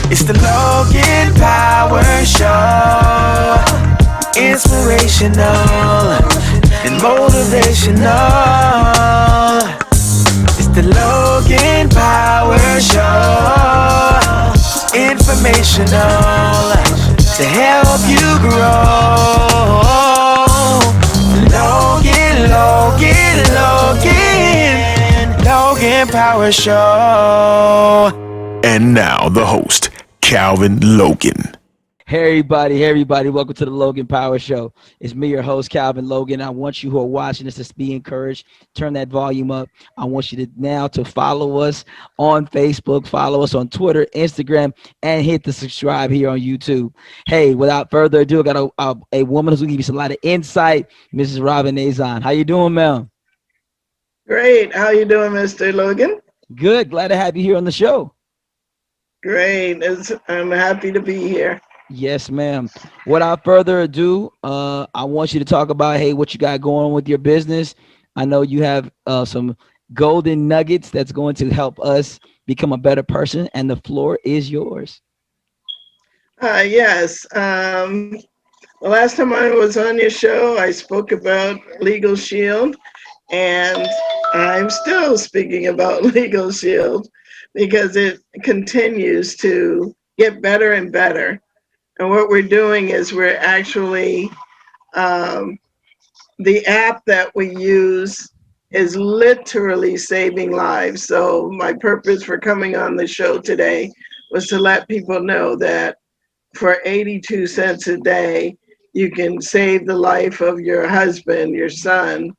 It's the Logan Power Show. Inspirational and motivational. It's the Logan Power Show. Informational to help you grow. Logan Power Show. And now the host, Calvin Logan. Hey everybody, welcome to the Logan Power Show. It's me, your host, Calvin Logan. I want you who are watching this to be encouraged. Turn that volume up. I want you to follow us on Facebook, follow us on Twitter, Instagram, and hit the subscribe here on YouTube. Hey, without further ado, I got a woman who's going to give you a lot of insight, Mrs. Robin Nazon. How you doing, ma'am? Great. How you doing, Mr. Logan? Good. Glad to have you here on the show. Great. I'm happy to be here. Yes, ma'am. Without further ado, I want you to talk about, hey, what you got going on with your business. I know you have some golden nuggets that's going to help us become a better person, and the floor is yours. Yes. The last time I was on your show, I spoke about LegalShield, and I'm still speaking about LegalShield because it continues to get better and better. And what we're doing is we're actually, the app that we use is literally saving lives. So my purpose for coming on the show today was to let people know that for 82 cents a day, you can save the life of your husband, your son,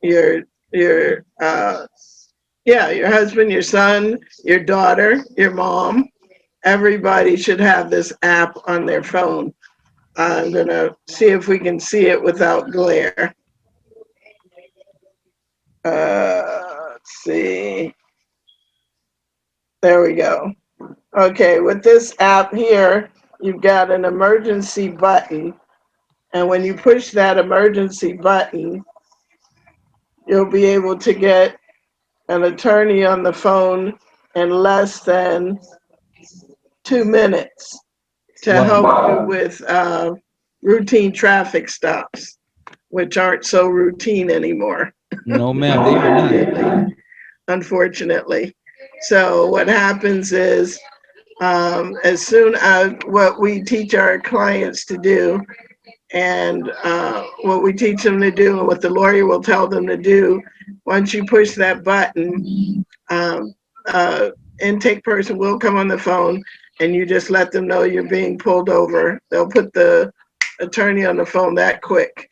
your husband, your son, your daughter, your mom. Everybody should have this app on their phone. I'm gonna see if we can see it without glare. Let's see. There we go. Okay, with this app here, you've got an emergency button. And when you push that emergency button, you'll be able to get an attorney on the phone in less than 2 minutes to help you with routine traffic stops, which aren't so routine anymore. No, ma'am, they are not. Unfortunately. So what happens is, as soon as what we teach our clients to do, and what we teach them to do, and what the lawyer will tell them to do, once you push that button, intake person will come on the phone, and you just let them know you're being pulled over. They'll put the attorney on the phone that quick,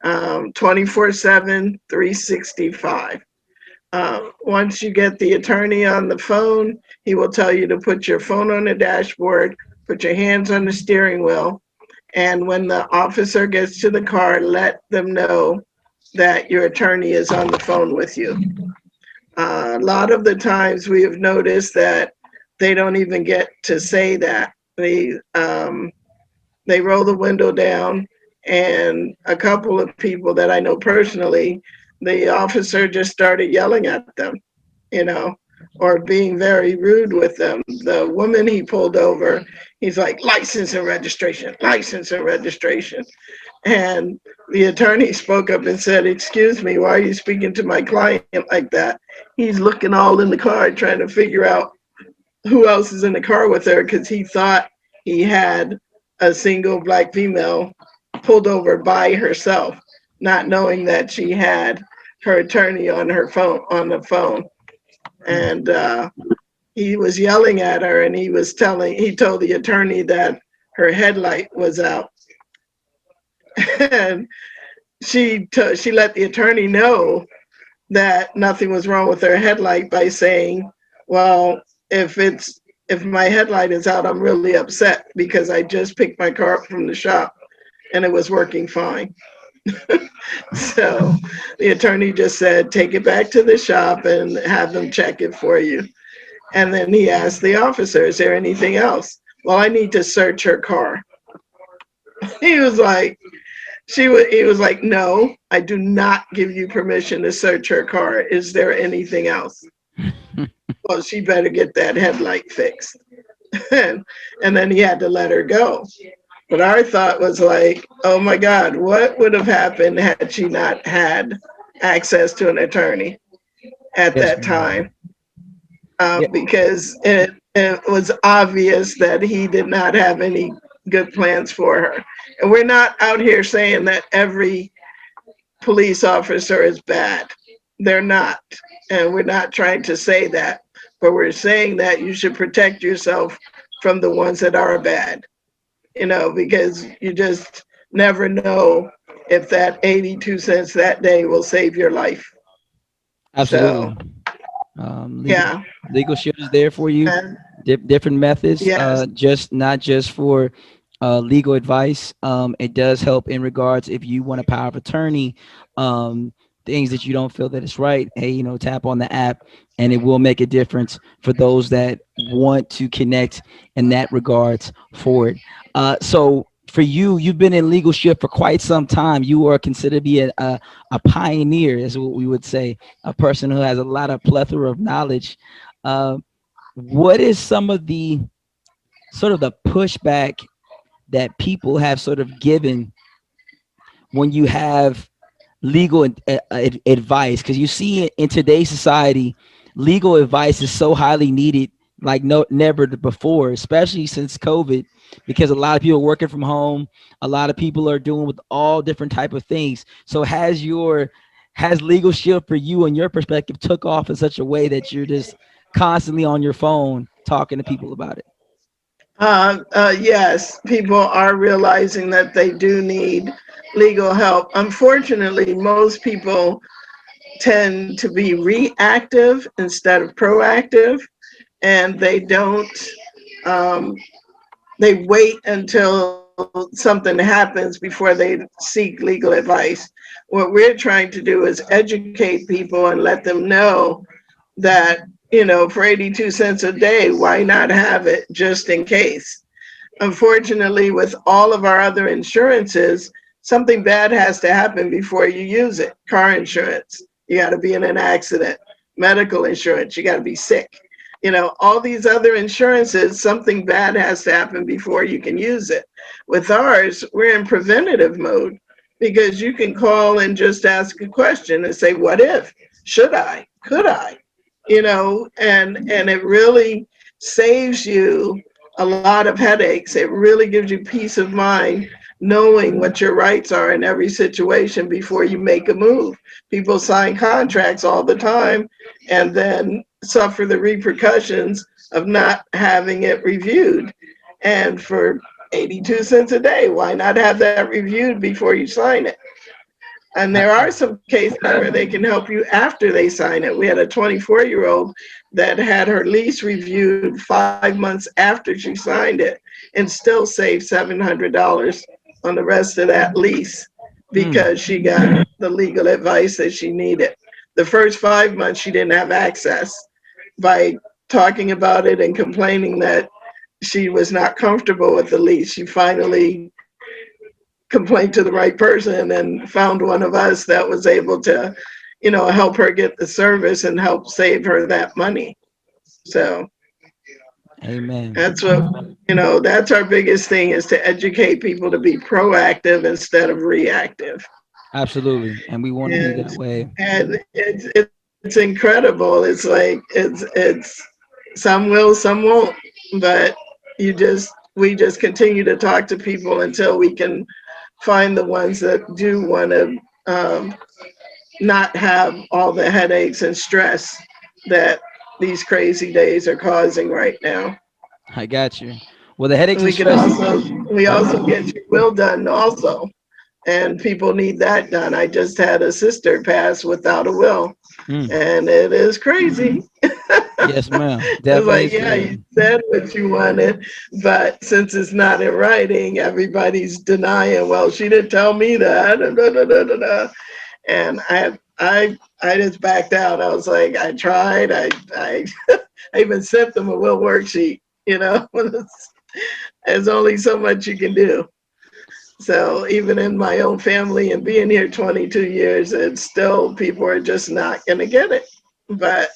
24/7, 365. Once you get the attorney on the phone, he will tell you to put your phone on the dashboard, put your hands on the steering wheel, and when the officer gets to the car, let them know that your attorney is on the phone with you. A lot of the times we have noticed that they don't even get to say that. They roll the window down, and a couple of people that I know personally, the officer just started yelling at them, you know, or being very rude with them. The woman he pulled over, he's like, license and registration, license and registration. And the attorney spoke up and said, excuse me, why are you speaking to my client like that? He's looking all in the car trying to figure out who else is in the car with her, because he thought he had a single black female pulled over by herself, not knowing that she had her attorney on the phone. And he was yelling at her, and he told the attorney that her headlight was out. And she let the attorney know that nothing was wrong with her headlight by saying, well, if my headlight is out, I'm really upset because I just picked my car up from the shop and it was working fine. So the attorney just said, take it back to the shop and have them check it for you. And then he asked the officer, is there anything else? Well, I need to search her car. He was like, he was like, no, I do not give you permission to search her car. Is there anything else? Well, she better get that headlight fixed. and then he had to let her go. But our thought was like, oh my God, what would have happened had she not had access to an attorney at Yes, that ma'am. time? Yeah, Because it was obvious that he did not have any good plans for her. And we're not out here saying that every police officer is bad. They're not. And we're not trying to say that, but we're saying that you should protect yourself from the ones that are bad, because you just never know if that 82 cents that day will save your life. So, absolutely. Um, legal yeah. legal shield is there for you. And Different methods, yes. just not just for legal advice. It does help in regards if you want a power of attorney, things that you don't feel that it's right. Hey, tap on the app, and it will make a difference for those that want to connect in that regards for it. So for you, you've been in legal shift for quite some time. You are considered to be a pioneer, is what we would say, a person who has a lot of plethora of knowledge. Uh, what is some of the sort of the pushback that people have sort of given when you have legal advice? Because you see in today's society, legal advice is so highly needed like no never before, especially since COVID, because a lot of people are working from home, a lot of people are doing with all different type of things. So has legal shield for you and your perspective took off in such a way that you're just constantly on your phone talking to people about it? Yes, people are realizing that they do need legal help. Unfortunately, most people tend to be reactive instead of proactive, and um, they wait until something happens before they seek legal advice. What we're trying to do is educate people and let them know that, for 82 cents a day, why not have it just in case? Unfortunately, with all of our other insurances, something bad has to happen before you use it. Car insurance, you got to be in an accident. Medical insurance, you got to be sick. All these other insurances, something bad has to happen before you can use it. With ours, we're in preventative mode because you can call and just ask a question and say, what if? Should I? Could I? And it really saves you a lot of headaches. It really gives you peace of mind knowing what your rights are in every situation before you make a move. People sign contracts all the time and then suffer the repercussions of not having it reviewed. And for 82 cents a day, why not have that reviewed before you sign it? And there are some cases where they can help you after they sign it. We had a 24-year-old that had her lease reviewed 5 months after she signed it and still saved $700 on the rest of that lease Mm, because she got the legal advice that she needed. The first 5 months, she didn't have access. By talking about it and complaining that she was not comfortable with the lease, she finally complained to the right person and found one of us that was able to, help her get the service and help save her that money. So amen. that's our biggest thing, is to educate people to be proactive instead of reactive. Absolutely. And we want to be And that way. and it's incredible. It's like it's some will, some won't, but we just continue to talk to people until we can find the ones that do want to not have all the headaches and stress that these crazy days are causing right now. I got you. Well, the headaches And and stress. we Oh, also get your will done also, and people need that done. I just had a sister pass without a will, mm, and it is crazy. yes, ma'am. It's Definitely like, is yeah, you crazy. said what you wanted, but since it's not in writing, everybody's denying. Well, she didn't tell me that. And I just backed out. I was like, I tried. I even sent them a will worksheet. There's only so much you can do. So even in my own family and being here 22 years, it's still, people are just not going to get it. But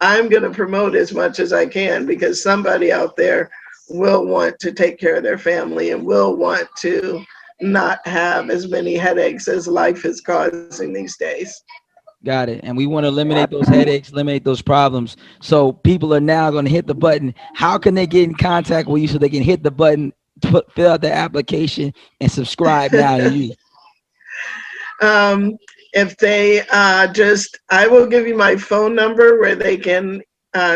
I'm going to promote as much as I can because somebody out there will want to take care of their family and will want to not have as many headaches as life is causing these days. Got it. And we want to eliminate those headaches, eliminate those problems. So people are now going to hit the button. How can they get in contact with you so they can hit the button, fill out the application, and subscribe now to you? If they I will give you my phone number where they can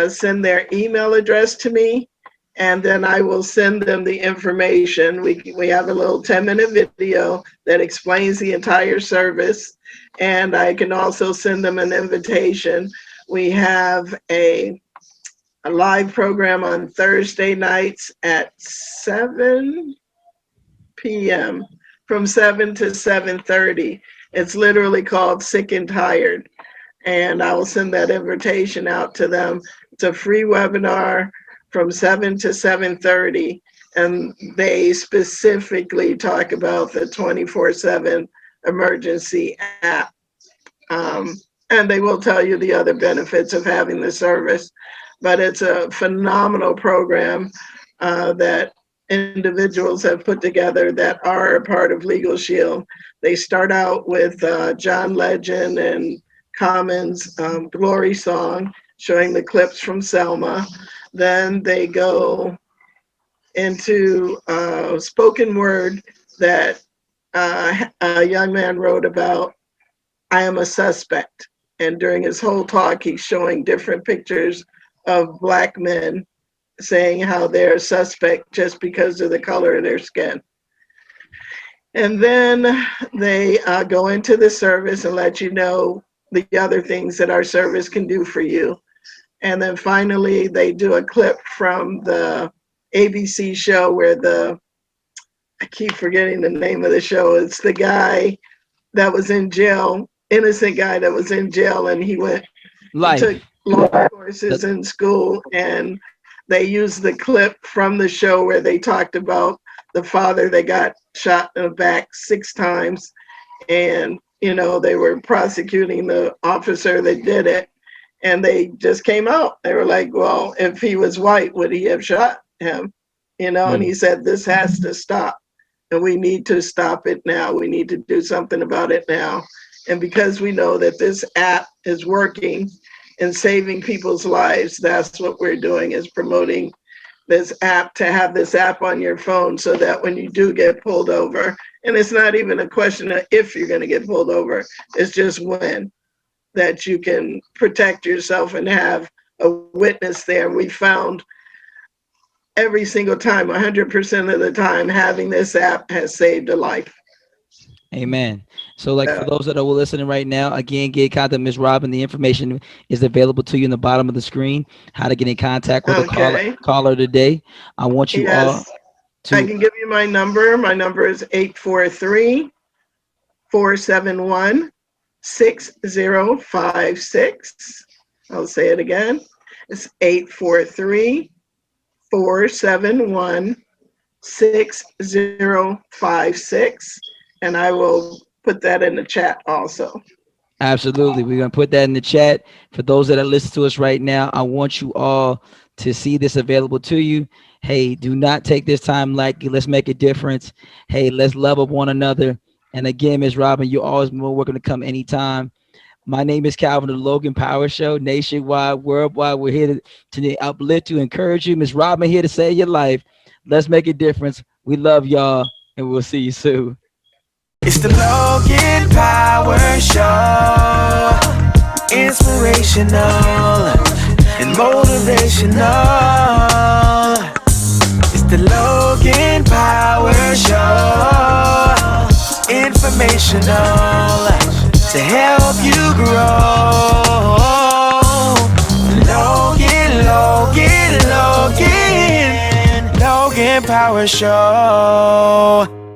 send their email address to me, and then I will send them the information. We have a little 10-minute video that explains the entire service, and I can also send them an invitation. We have a live program on Thursday nights at 7 p.m. from 7 to 7:30. It's literally called Sick and Tired. And I will send that invitation out to them. It's a free webinar from 7 to 7:30. And they specifically talk about the 24/7 emergency app. And they will tell you the other benefits of having the service. But it's a phenomenal program that individuals have put together that are a part of LegalShield. They start out with John Legend and Common's Glory Song, showing the clips from Selma. Then they go into spoken word that a young man wrote about, I am a suspect. And during his whole talk, he's showing different pictures of Black men saying how they're suspect just because of the color of their skin. And then they go into the service and let you know the other things that our service can do for you. And then finally, they do a clip from the ABC show where I keep forgetting the name of the show. It's the guy that was in jail, innocent guy that was in jail, and he took law courses in school, and they used the clip from the show where they talked about the father that got shot in the back 6 times. And, they were prosecuting the officer that did it. And they just came out. They were like, well, if he was white, would he have shot him? And he said, this has to stop. And we need to stop it now. We need to do something about it now. And because we know that this app is working and saving people's lives, that's what we're doing, is promoting this app, to have this app on your phone so that when you do get pulled over, and it's not even a question of if you're going to get pulled over, it's just when, that you can protect yourself and have a witness there. We found every single time, 100% of the time, having this app has saved a life. Amen. So for those that are listening right now, again, get in contact with Ms. Robin. The information is available to you in the bottom of the screen, how to get in contact with a caller today. I want you all to. I can give you my number. My number is 843-471-6056. I'll say it again. It's 843-471-6056. And I will put that in the chat also. Absolutely. We're going to put that in the chat. For those that are listening to us right now, I want you all to see this available to you. Hey, do not take this time lightly. Let's make a difference. Hey, let's love up one another. And again, Ms. Robin, you're always more welcome to come anytime. My name is Calvin, the Logan Power Show, nationwide, worldwide. We're here to uplift you, encourage you. Ms. Robin here to save your life. Let's make a difference. We love y'all, and we'll see you soon. It's the Logan Power Show. Inspirational and motivational. It's the Logan Power Show. Informational to help you grow. Logan Power Show.